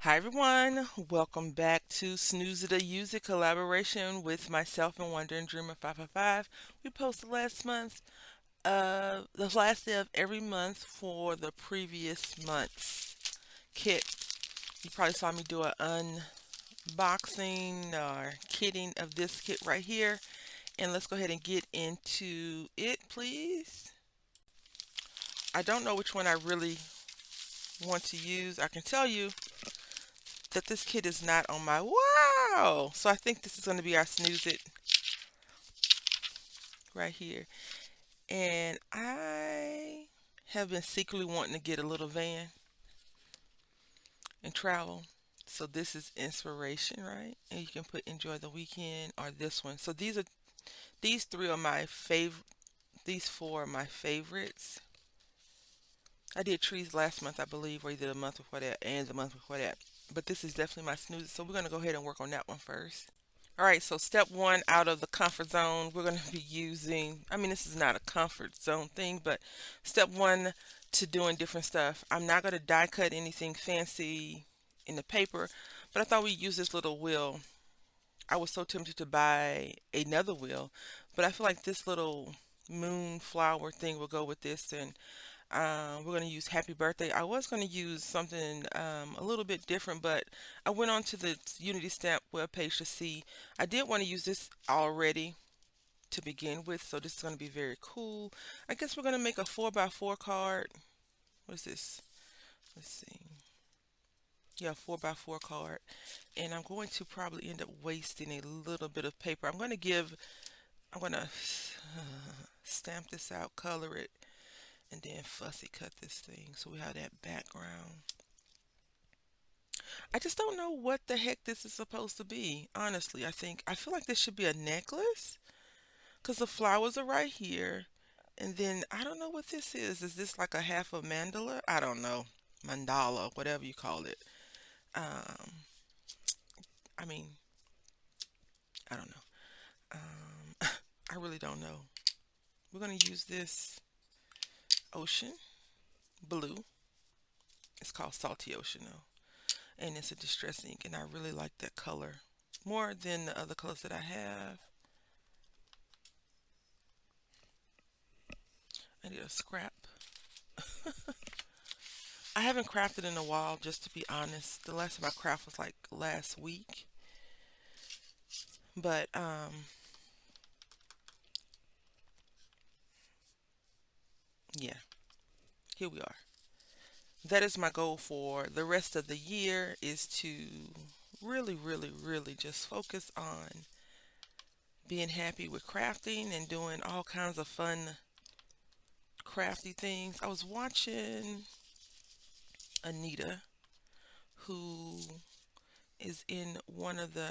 Hi everyone, welcome back to Snooze the Use It collaboration with myself and Wonder and Dreamer 555. We posted last month, the last day of every month for the previous month's kit. You probably saw me do an unboxing or kitting of this kit right here. And let's go ahead and get into it, please. I don't know which one I really want to use. I can tell you that this kit is not on my wow. So I think this is going to be our snooze it right here. And I have been secretly wanting to get a little van and travel. So this is inspiration, right? And you can put enjoy the weekend or this one. So these three are my favorite. These four are my favorites. I did trees last month, I believe, or either the month before that and the month before that. But this is definitely my snooze. So we're gonna go ahead and work on that one first. All right, so step one out of the comfort zone, we're going to be using, I mean, this is not a comfort zone thing, but step one to doing different stuff. I'm not going to die cut anything fancy in the paper, but I thought we'd use this little wheel. I was so tempted to buy another wheel, but I feel like this little moon flower thing will go with this, and we're going to use happy birthday. I was going to use something a little bit different, but I went on to the Unity Stamp webpage to see. I did want to use this already to begin with, so this is going to be very cool. I guess we're going to make a 4x4 card. What is this? Let's see. Yeah, 4x4 card. And I'm going to probably end up wasting a little bit of paper. I'm going to stamp this out, color it, and then fussy cut this thing so we have that background. I just don't know what the heck this is supposed to be. Honestly, I feel like this should be a necklace because the flowers are right here. And then I don't know what this is. Is this like a half a mandala? I don't know. Mandala, whatever you call it. Um, I mean, I don't know. I really don't know. We're going to use this ocean blue. It's called Salty Ocean though. And it's a distress ink, and I really like that color more than the other colors that I have. I need a scrap. I haven't crafted in a while, just to be honest. The last time I crafted was like last week. But yeah, here we are. That is my goal for the rest of the year is to really, really, really just focus on being happy with crafting and doing all kinds of fun crafty things. I was watching Anita, who is in one of the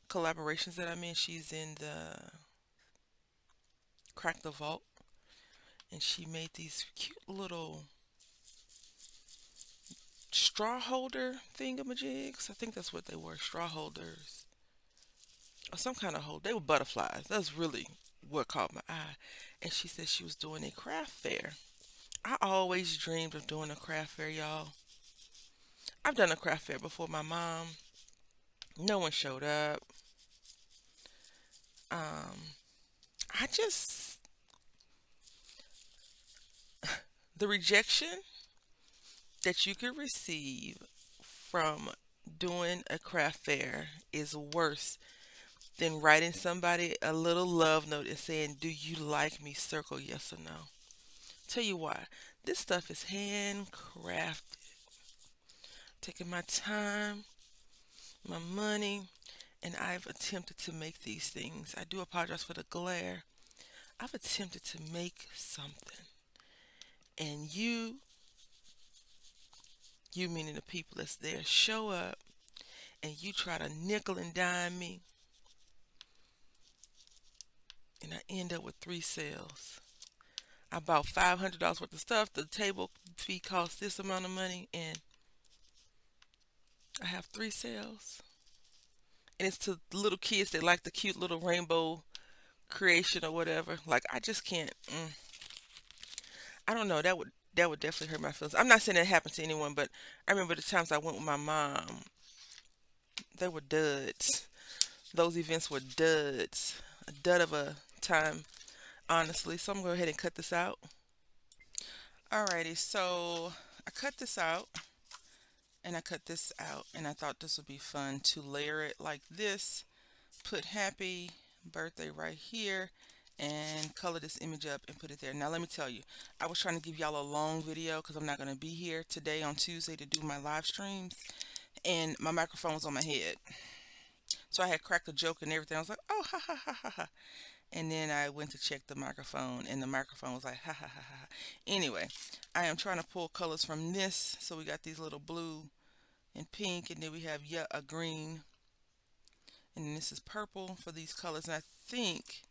collaborations that I'm in. She's in the Crack the Vault, and she made these cute little straw holder thingamajigs. I think that's what they were, straw holders. Or some kind of hold. They were butterflies. That's really what caught my eye. And she said she was doing a craft fair. I always dreamed of doing a craft fair, y'all. I've done a craft fair before. My mom, no one showed up. Um, I just the rejection that you could receive from doing a craft fair is worse than writing somebody a little love note and saying, "Do you like me?" Circle yes or no. Tell you why. This stuff is handcrafted. Taking my time, my money, and I've attempted to make these things. I do apologize for the glare. I've attempted to make something. And you meaning the people that's there, show up and you try to nickel and dime me, and I end up with three sales. I bought $500 worth of stuff. The table fee costs this amount of money, and I have three sales. And it's to little kids that like the cute little rainbow creation or whatever. Like I just can't. I don't know. That would. That would definitely hurt my feelings. I'm not saying that happened to anyone, but I remember the times I went with my mom. They were duds. Those events were duds. A dud of a time, honestly. So I'm going to go ahead and cut this out. Alrighty, so I cut this out and I cut this out, and I thought this would be fun to layer it like this. Put happy birthday right here and color this image up and put it there. Now let me tell you, I was trying to give y'all a long video because I'm not going to be here today on Tuesday to do my live streams, and my microphone was on my head. So I had cracked a joke and everything. I was like, oh, ha, ha, ha, ha, ha. And then I went to check the microphone, and the microphone was like, ha, ha, ha, ha. Anyway, I am trying to pull colors from this. So we got these little blue and pink, and then we have, yeah, a green. And then this is purple for these colors. And I think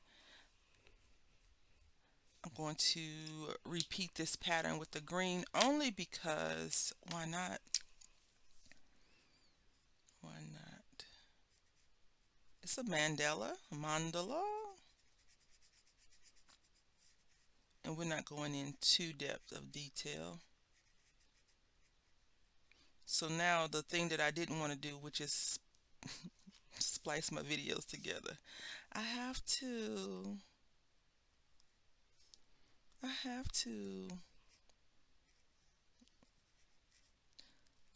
I'm going to repeat this pattern with the green only because why not? Why not? It's a mandala, and we're not going in too depth of detail. So now the thing that I didn't want to do, which is splice my videos together, I have to. I have to.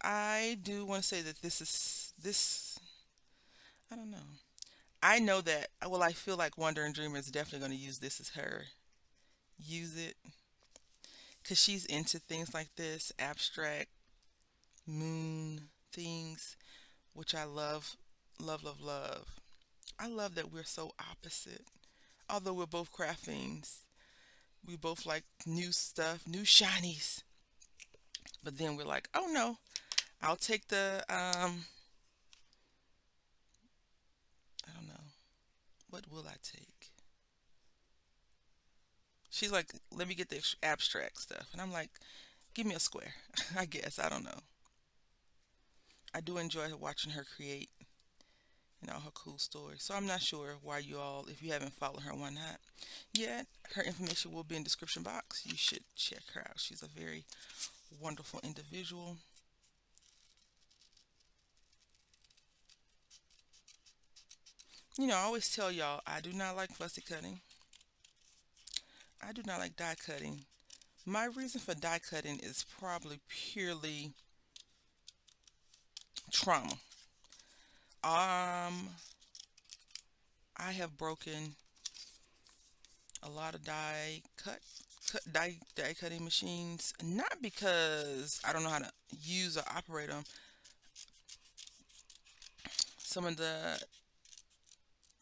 I do want to say that this. I don't know. I know that. Well, I feel like Wonder and Dreamer is definitely going to use this as her. Use it because she's into things like this, abstract moon things, which I love, love, love, love. I love that we're so opposite. Although we're both craft fiends, we both like new stuff, new shinies. But then we're like, oh no, I'll take the I don't know, what will I take? She's like, let me get the abstract stuff, and I'm like, give me a square. I guess I don't know. I do enjoy watching her create and all her cool stories. So I'm not sure why you all, if you haven't followed her, why not? Yet her information will be in the description box. You should check her out. She's a very wonderful individual. You know, I always tell y'all I do not like fussy cutting. I do not like die cutting. My reason for die cutting is probably purely trauma. Um, I have broken a lot of die cutting machines, not because I don't know how to use or operate them. Some of the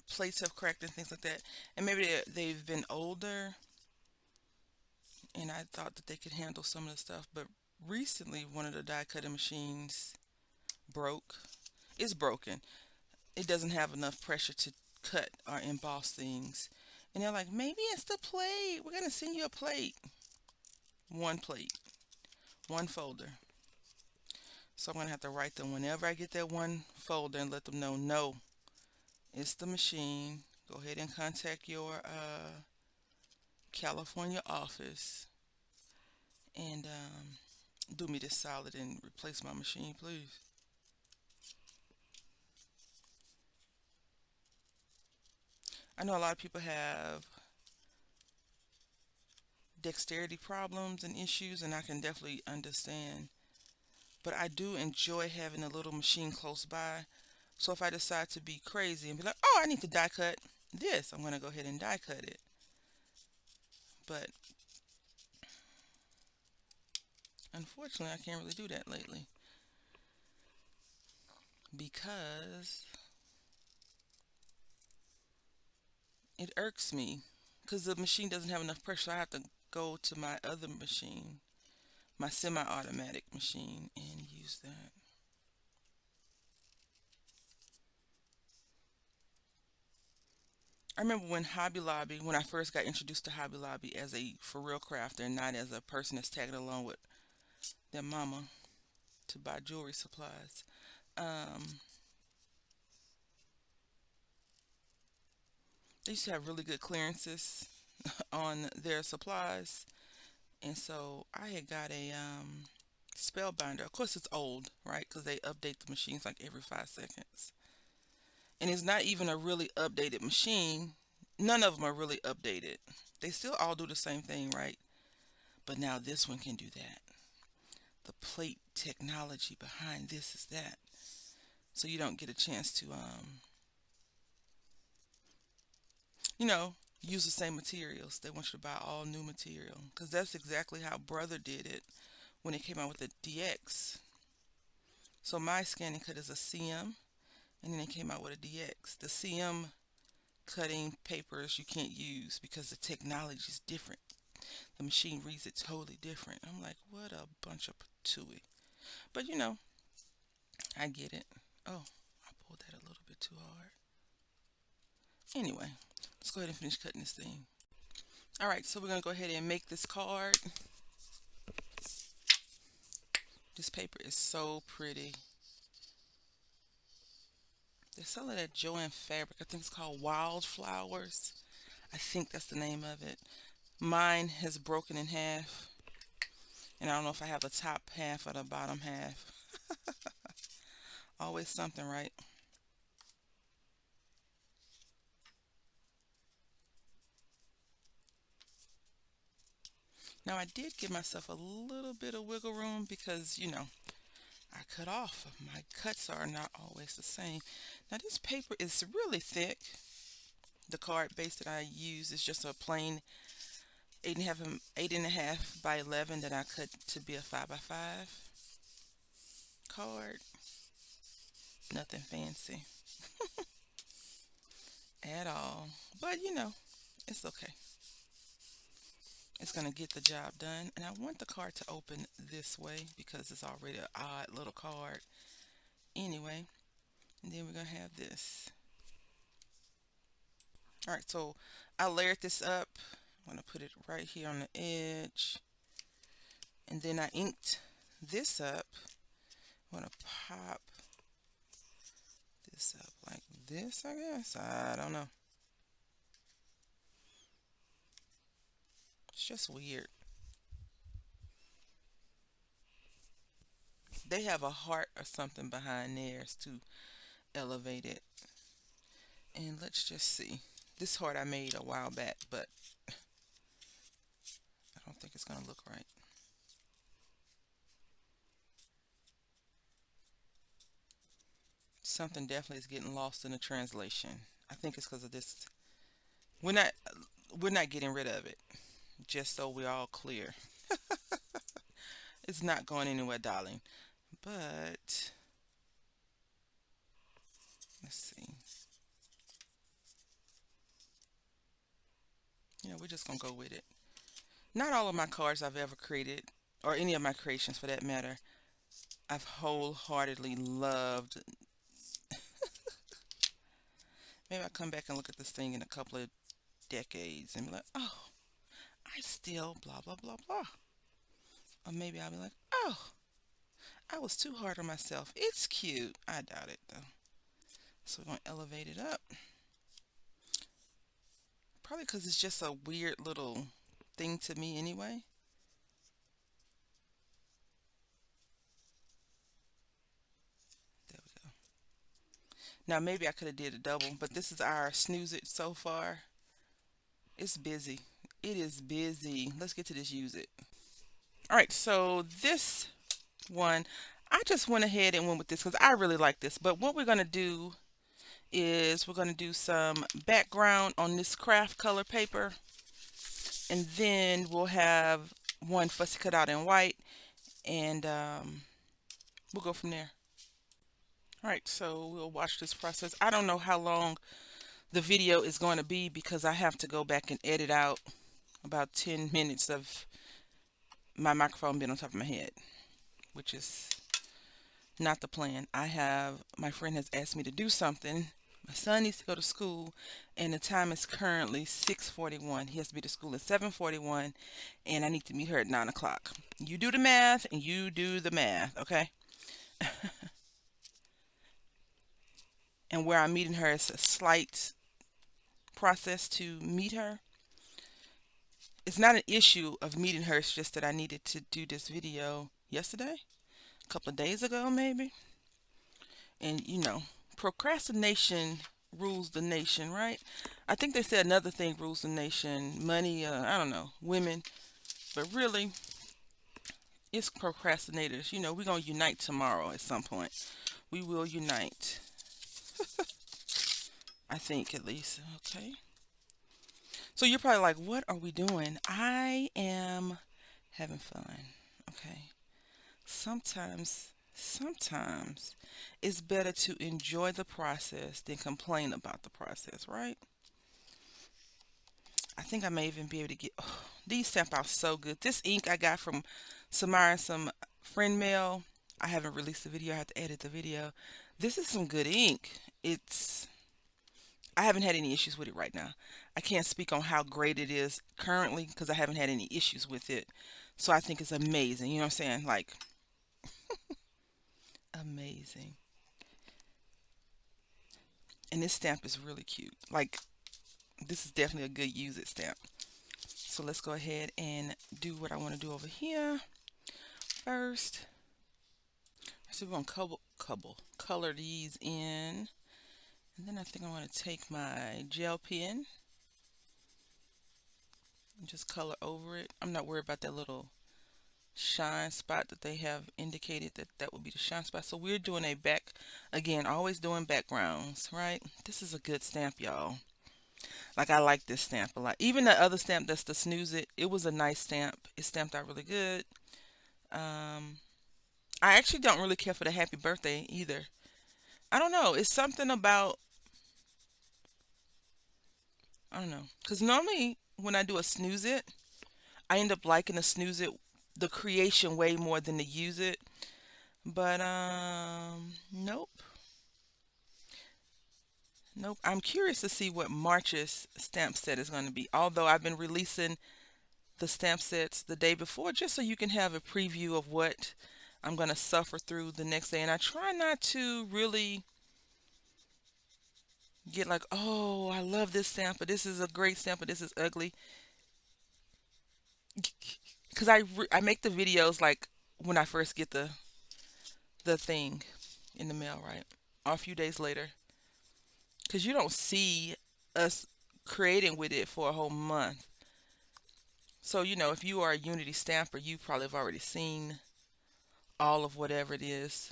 plates have cracked and things like that, and maybe they've been older, and I thought that they could handle some of the stuff. But recently, one of the die cutting machines broke. It's broken. It doesn't have enough pressure to cut or emboss things. And they're like, maybe it's the plate. We're gonna send you a plate. One plate, one folder. So I'm gonna have to write them whenever I get that one folder and let them know, no, it's the machine. Go ahead and contact your California office and do me this solid and replace my machine, please. I know a lot of people have dexterity problems and issues, and I can definitely understand. But I do enjoy having a little machine close by. So if I decide to be crazy and be like, oh, I need to die cut this, I'm going to go ahead and die cut it. But unfortunately, I can't really do that lately because it irks me because the machine doesn't have enough pressure. So I have to go to my other machine, my semi-automatic machine, and use that. I remember when Hobby Lobby, when I first got introduced to Hobby Lobby as a for real crafter and not as a person that's tagging along with their mama to buy jewelry supplies. Um, they used to have really good clearances on their supplies, And so I had got a spellbinder. Of course, it's old, right? Because they update the machines like every 5 seconds. And it's not even a really updated machine. None of them are really updated. They still all do the same thing, right? But now this one can do that. The plate technology behind this is that. So you don't get a chance to, you know, use the same materials. They want you to buy all new material because that's exactly how Brother did it when it came out with the DX. So my scanning cut is a CM, and then it came out with a DX. The CM cutting papers you can't use because the technology is different. The machine reads it totally different. I'm like, what a bunch of patooey. But I get it. Oh, I pulled that a little bit too hard. Anyway, let's go ahead and finish cutting this thing. All right, so we're gonna go ahead and make this card. This paper is so pretty. They sell it at Joann Fabric. I think it's called Wildflowers. I think that's the name of it. Mine has broken in half, and I don't know if I have the top half or the bottom half. Always something, right? Now I did give myself a little bit of wiggle room because, I cut off. My cuts are not always the same. Now this paper is really thick. The card base that I use is just a plain 8.5 by 11 that I cut to be a 5 by 5 card. Nothing fancy at all. But it's okay. It's going to get the job done. And I want the card to open this way because it's already an odd little card. Anyway, and then we're going to have this. All right, so I layered this up. I'm going to put it right here on the edge. And then I inked this up. I'm going to pop this up like this, I guess. I don't know. It's just weird. They have a heart or something behind theirs to elevate it. And let's just see. This heart I made a while back, but I don't think it's going to look right. Something definitely is getting lost in the translation. I think it's because of this. We're not we're not getting rid of it. Just so we're all clear. It's not going anywhere, darling. But let's see. We're just gonna go with it. Not all of my cards I've ever created, or any of my creations for that matter, I've wholeheartedly loved. Maybe I'll come back and look at this thing in a couple of decades and be like, oh, I still blah blah blah blah. Or maybe I'll be like, oh, I was too hard on myself. It's cute. I doubt it though. So we're gonna elevate it up. Probably because it's just a weird little thing to me anyway. There we go. Now maybe I could have did a double, but this is our snooze it so far. It's busy. It is busy. Let's get to this use it. All right, so this one, I just went ahead and went with this because I really like this. But what we're going to do is we're going to do some background on this craft color paper. And then we'll have one fussy cut out in white. And we'll go from there. All right, so we'll watch this process. I don't know how long the video is going to be because I have to go back and edit out about 10 minutes of my microphone being on top of my head, which is not the plan. My friend has asked me to do something. My son needs to go to school, and the time is currently 6:41. He has to be to school at 7:41, and I need to meet her at 9 o'clock. You do the math, and you do the math, okay? And where I'm meeting her is a slight process to meet her. it's not an issue of meeting her. It's just that I needed to do this video yesterday, a couple of days ago, maybe. And procrastination rules the nation, right? I think they said another thing rules the nation, money, I don't know, women. But really, it's procrastinators. We're going to unite tomorrow at some point. We will unite. I think, at least. Okay. So you're probably like, what are we doing? I am having fun. Okay. Sometimes it's better to enjoy the process than complain about the process, right? I think I may even be able to get, oh, these stamp out so good. This ink I got from Samara and some friend mail. I haven't released the video. I have to edit the video. This is some good ink. I haven't had any issues with it right now. I can't speak on how great it is currently because I haven't had any issues with it. So I think it's amazing. You know what I'm saying? Like, amazing. And this stamp is really cute. Like, this is definitely a good use it stamp. So let's go ahead and do what I want to do over here first. So we're going to color these in. And then I think I want to take my gel pen and just color over it. I'm not worried about that little shine spot that they have indicated that would be the shine spot. So we're doing a back, again, always doing backgrounds, right? This is a good stamp, y'all. Like, I like this stamp a lot. Even the other stamp, that's the Snooze it was a nice stamp. It stamped out really good. I actually don't really care for the happy birthday either. I don't know. It's something about, I don't know. Because normally when I do a Snooze I end up liking the Snooze the creation way more than the use it. But nope. Nope. I'm curious to see what March's stamp set is going to be. Although I've been releasing the stamp sets the day before just so you can have a preview of what I'm going to suffer through the next day. And I try not to really get like, oh, I love this stamp, but this is a great stamp, but this is ugly. Because I make the videos like when I first get the thing in the mail, right? Or a few days later. Because you don't see us creating with it for a whole month. So, if you are a Unity stamper, you probably have already seen all of whatever it is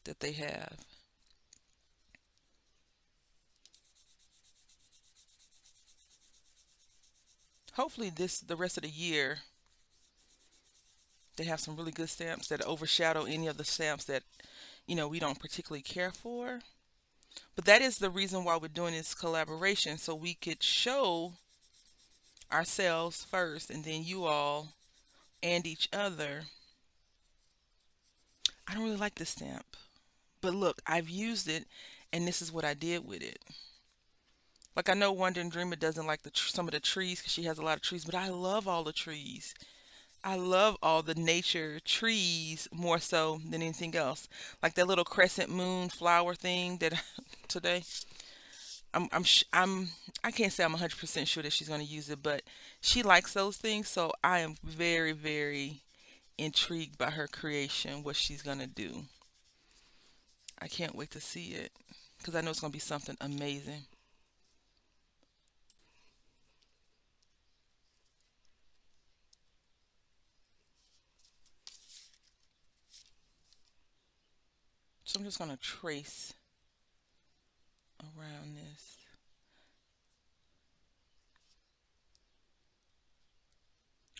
that they have. Hopefully the rest of the year they have some really good stamps that overshadow any of the stamps that we don't particularly care for. But that is the reason why we're doing this collaboration, so we could show ourselves first and then you all and each other. I don't really like this stamp, but look, I've used it and this is what I did with it. Like, I know Wonder Dreamer doesn't like some of the trees because she has a lot of trees, but I love all the trees. I love all the nature trees more so than anything else. Like that little crescent moon flower thing that today. I can't say I'm 100% sure that she's going to use it, but she likes those things, so I am very, very intrigued by her creation, what she's going to do. I can't wait to see it because I know it's going to be something amazing. So I'm just going to trace around this.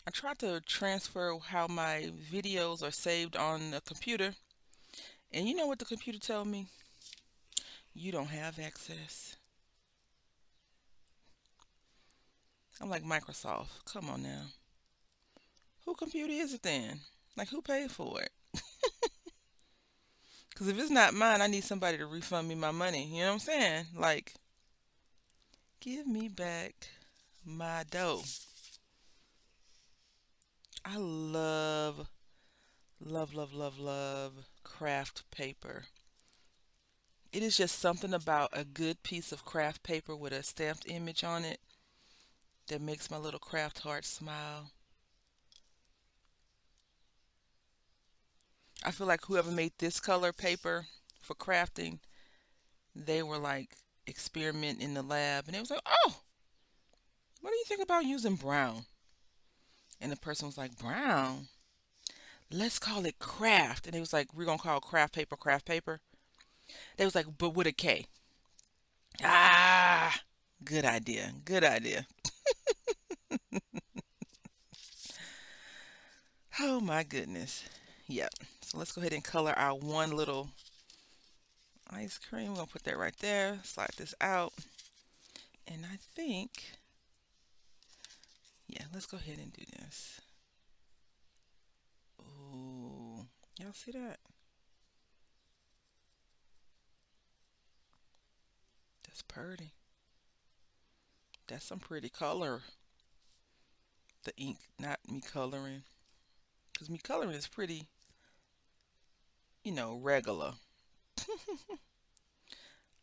I tried to transfer how my videos are saved on the computer, and you know what the computer told me? You don't have access. I'm like, Microsoft, come on now. Who computer is it then? Like, who paid for it? Because if it's not mine, I need somebody to refund me my money. You know what I'm saying? Like, give me back my dough. I love, love, love, love, love craft paper. It is just something about a good piece of craft paper with a stamped image on it. that makes my little craft heart smile. I feel like whoever made this color paper for crafting, they were like experimenting in the lab and it was like, oh, what do you think about using brown? And the person was like, brown? Let's call it craft. And it was like, we're gonna call craft paper craft paper. They was like, but with a K. Ah, good idea. Good idea. Oh my goodness. Yep. So let's go ahead and color our one little ice cream. We're gonna put that right there. Slide this out. And I think, yeah, let's go ahead and do this. Ooh, y'all see that? That's pretty. That's some pretty color. The ink, not me coloring. Because me coloring is pretty, regular.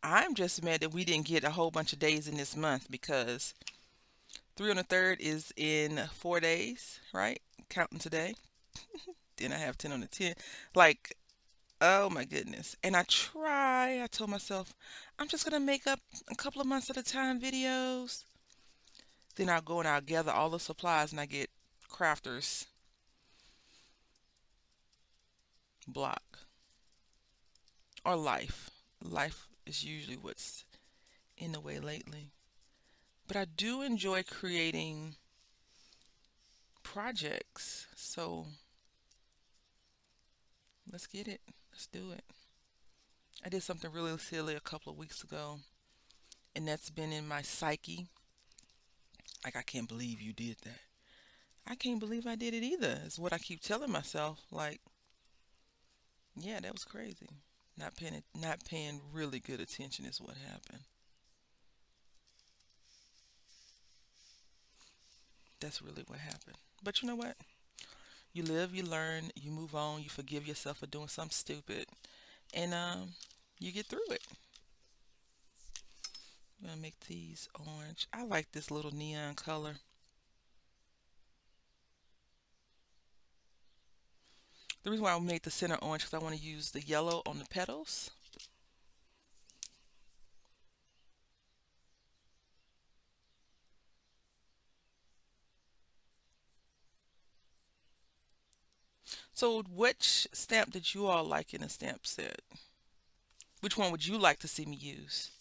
I'm just mad that we didn't get a whole bunch of days in this month because 3 on the 3rd is in 4 days, right? Counting today. Then I have 10 on the 10th. Like, oh my goodness. And I told myself, I'm just going to make up a couple of months at a time videos. Then I'll go and I'll gather all the supplies and I get crafters block or life. Life is usually what's in the way lately. But I do enjoy creating projects. So let's get it. Let's do it. I did something really silly a couple of weeks ago, and that's been in my psyche. Like, I can't believe you did that. I can't believe I did it either, is what I keep telling myself. Like, yeah, that was crazy. Not paying really good attention is what happened. That's really what happened. But you know what? You live, you learn, you move on, you forgive yourself for doing something stupid, and you get through it. I'm gonna make these orange. I like this little neon color. The reason why I made the center orange because I want to use the yellow on the petals. So which stamp did you all like in a stamp set? Which one would you like to see me use?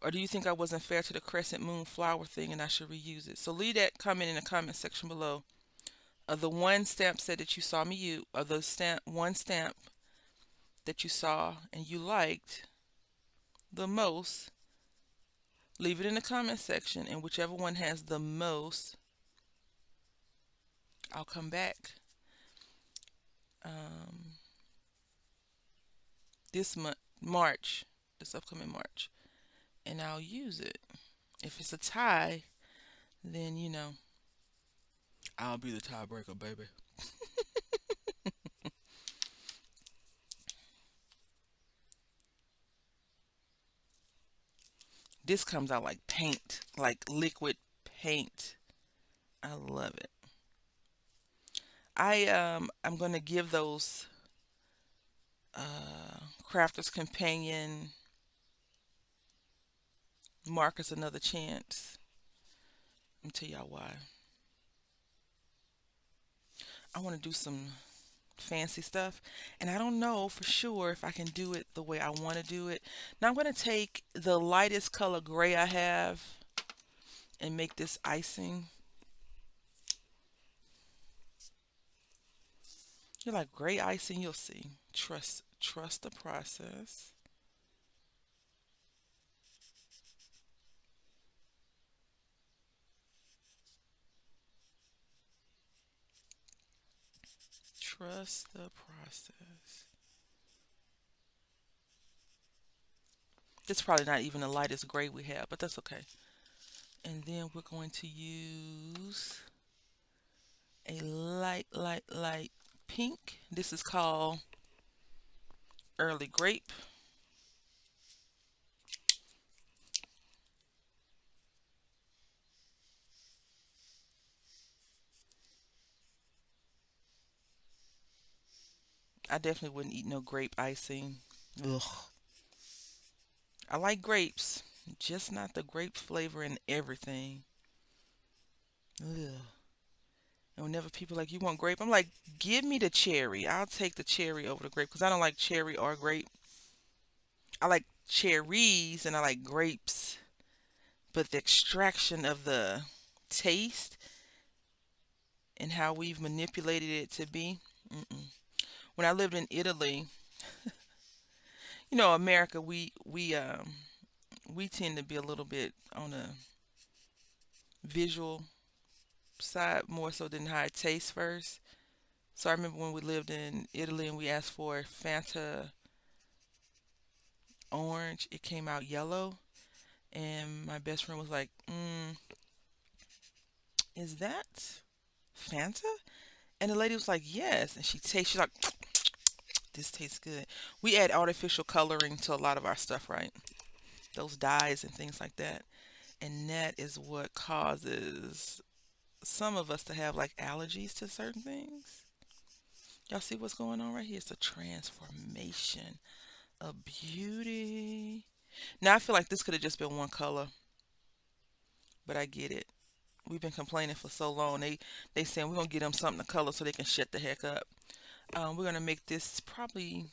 Or do you think I wasn't fair to the crescent moon flower thing and I should reuse it? So leave that comment in the comment section below. Of the one stamp set that you saw me use, or the one stamp that you saw and you liked the most, leave it in the comment section, and whichever one has the most, I'll come back um, this month, March, this upcoming March, and I'll use it. If it's a tie, then I'll be the tiebreaker, baby. This comes out like paint, like liquid paint. I love it. I'm gonna give those Crafter's Companion markers another chance. Let me tell y'all why. I want to do some fancy stuff, and I don't know for sure if I can do it the way I want to do it. Now I'm going to take the lightest color gray I have and make this icing. You're like, gray icing? You'll see. Trust the process. Trust the process. This is probably not even the lightest gray we have, but that's okay. And then we're going to use a light pink. This is called Early Grape. I definitely wouldn't eat no grape icing. Ugh. I like grapes, just not the grape flavor in everything. Ugh. And whenever people like, you want grape, I'm like, give me the cherry. I'll take the cherry over the grape because I don't like cherry or grape. I like cherries and I like grapes, but the extraction of the taste and how we've manipulated it to be. Mm-mm. When I lived in Italy, America, we tend to be a little bit on a visual side more so than how it tastes first. So I remember when we lived in Italy and we asked for Fanta orange, it came out yellow, and my best friend was like, "Is that Fanta?" And the lady was like, "Yes." And she's like, "This tastes good." We add artificial coloring to a lot of our stuff, right? Those dyes and things like that. And that is what causes some of us to have like allergies to certain things. Y'all see what's going on right here? It's a transformation of beauty. Now I feel like this could have just been one color, but I get it. We've been complaining for so long. They saying we're gonna get them something to color so they can shut the heck up. We're gonna make this probably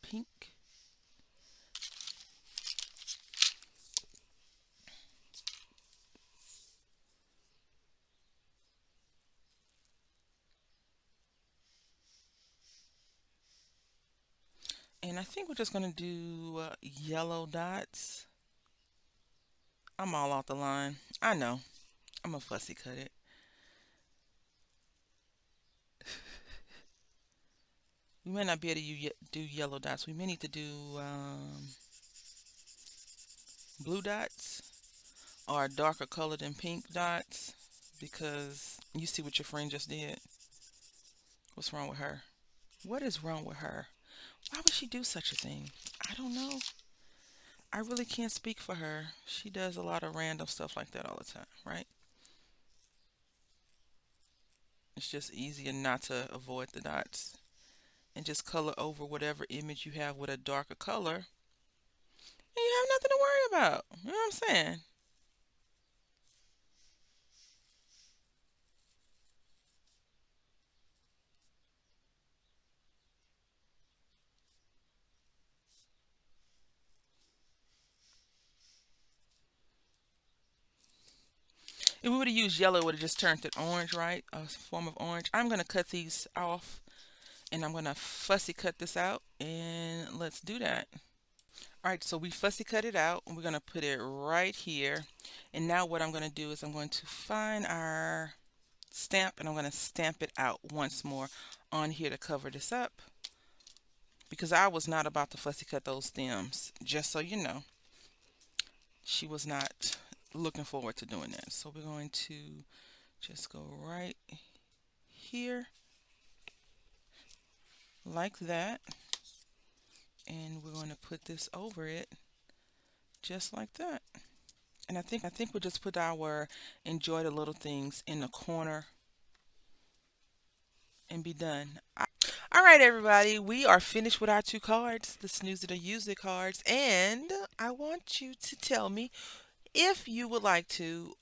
pink, and I think we're just gonna do yellow dots. I'm all off the line. I know. I'm a fussy cut it. We may not be able to do yellow dots. We may need to do blue dots or darker color than pink dots because you see what your friend just did. What's wrong with her? What is wrong with her? Why would she do such a thing? I don't know. I really can't speak for her. She does a lot of random stuff like that all the time, right? It's just easier not to avoid the dots and just color over whatever image you have with a darker color, and you have nothing to worry about. You know what I'm saying? If we would have used yellow, it would have just turned it orange, right? A form of orange. I'm going to cut these off and I'm going to fussy cut this out and let's do that. All right, so we fussy cut it out and we're going to put it right here. And now what I'm going to do is I'm going to find our stamp and I'm going to stamp it out once more on here to cover this up because I was not about to fussy cut those stems, just so you know. She was not looking forward to doing that. So we're going to just go right here like that, and we're going to put this over it just like that. And I think we'll just put our enjoy the little things in the corner and be done. All right, everybody, we are finished with our two cards, the snooze it or use it cards, and I want you to tell me if you would like to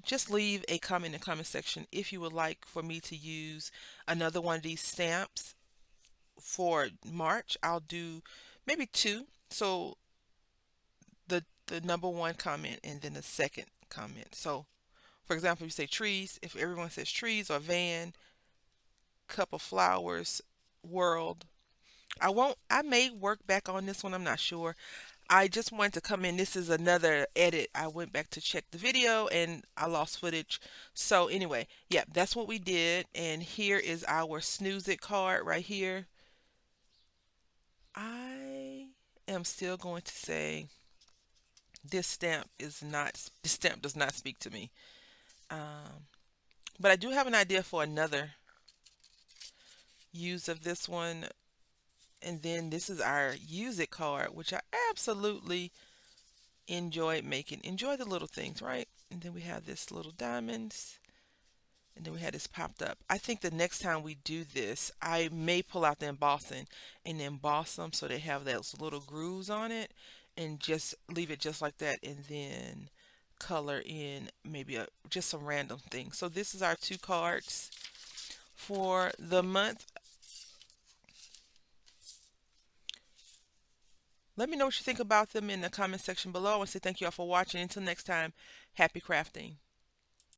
just leave a comment in the comment section if you would like for me to use another one of these stamps for March. I'll do maybe two. So the number one comment and then the second comment. So for example, if you say trees, if everyone says trees or van, cup of flowers, world. I may work back on this one, I'm not sure. I just wanted to come in. This is another edit. I went back to check the video and I lost footage. So anyway, yeah, that's what we did. And here is our snooze it card right here. I am still going to say this stamp does not speak to me. Um, but I do have an idea for another use of this one. And then this is our use it card, which I absolutely enjoyed making. Enjoy the little things, right? And then we have this little diamonds. And then we had this popped up. I think the next time we do this, I may pull out the embossing and emboss them so they have those little grooves on it, and just leave it just like that, and then color in maybe just some random things. So this is our two cards for the month. Let me know what you think about them in the comment section below. I want to say thank you all for watching. Until next time, happy crafting.